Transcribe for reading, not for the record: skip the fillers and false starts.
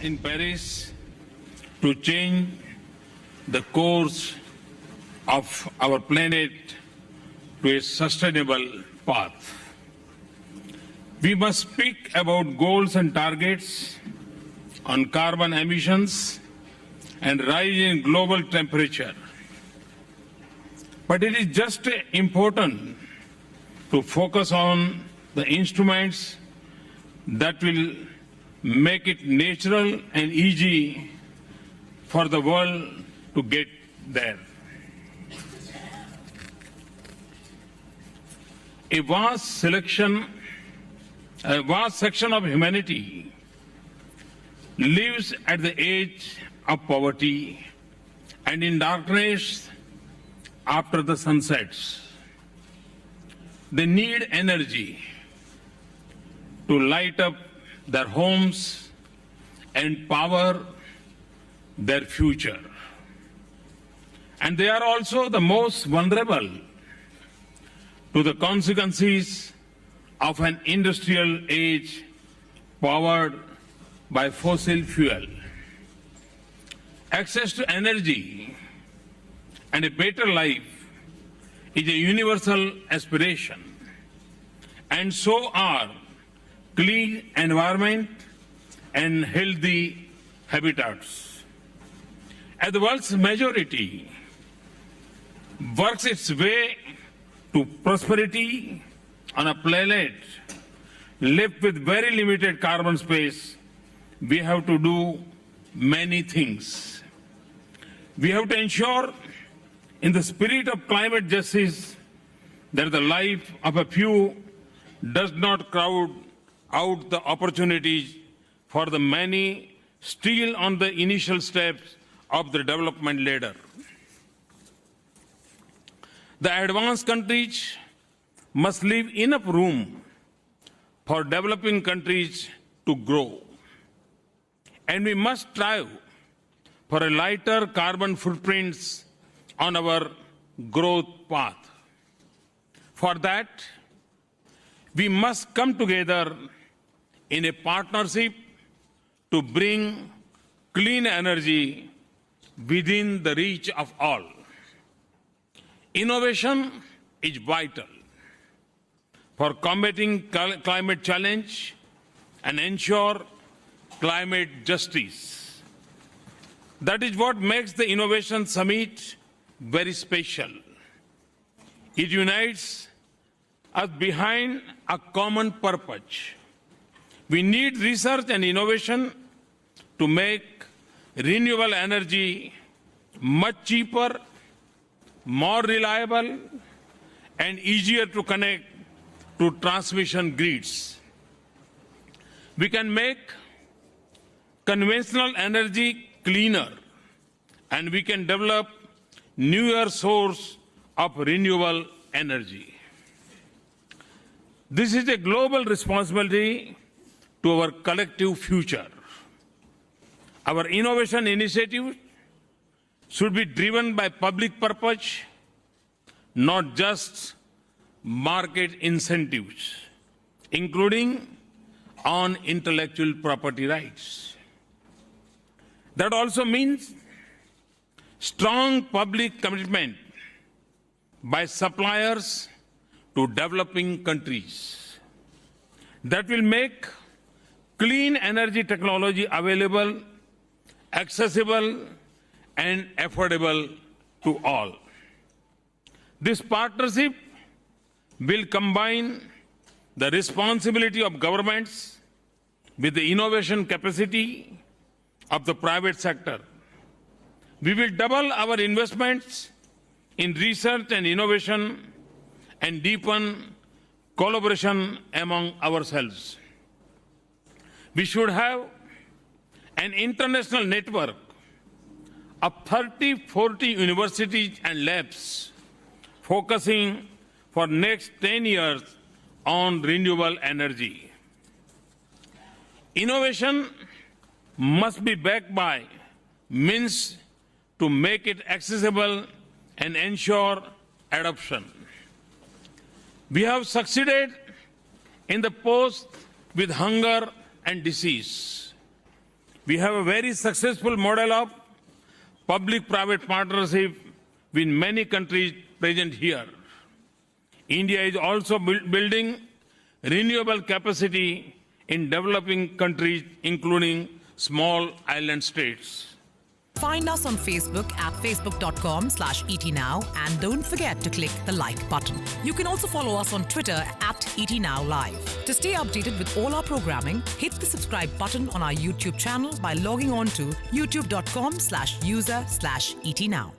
in Paris to change the course of our planet to a sustainable path. We must speak about goals and targets on carbon emissions and rise in global temperature. But it is just important to focus on the instruments that will make it natural and easy for the world to get there. A vast section of humanity lives at the edge of poverty and in darkness after the sun sets. They need energy to light up their homes and power their future. And they are also the most vulnerable to the consequences of an industrial age powered by fossil fuel. Access to energy and a better life is a universal aspiration, and so are clean environment and healthy habitats. As the world's majority works its way to prosperity on a planet left with very limited carbon space, we have to do many things. We have to ensure, in the spirit of climate justice, that the life of a few does not crowd out the opportunities for the many still on the initial steps of the development ladder. The advanced countries must leave enough room for developing countries to grow. And we must strive for a lighter carbon footprints on our growth path. For that, we must come together in a partnership to bring clean energy within the reach of all. Innovation is vital for combating climate challenge and ensure climate justice. That is what makes the Innovation Summit very special. It unites us behind a common purpose. We need research and innovation to make renewable energy much cheaper, more reliable, and easier to connect to transmission grids. We can make conventional energy cleaner, and we can develop newer sources of renewable energy. This is a global responsibility to our collective future. Our innovation initiatives should be driven by public purpose, not just market incentives, including on intellectual property rights. That also means strong public commitment by suppliers to developing countries that will make clean energy technology available, accessible, and affordable to all. This partnership will combine the responsibility of governments with the innovation capacity of the private sector. We will double our investments in research and innovation and deepen collaboration among ourselves. We should have an international network of 30-40 universities and labs focusing for next 10 years on renewable energy. Innovation must be backed by means to make it accessible and ensure adoption. We have succeeded in the post with hunger and disease. We have a very successful model of public-private partnership with many countries present here. India is also building renewable capacity in developing countries, including small island states. Find us on Facebook at facebook.com/ETNow and don't forget to click the like button. You can also follow us on Twitter at ETNowLive. To stay updated with all our programming, hit the subscribe button on our YouTube channel by logging on to youtube.com/user/ETNow.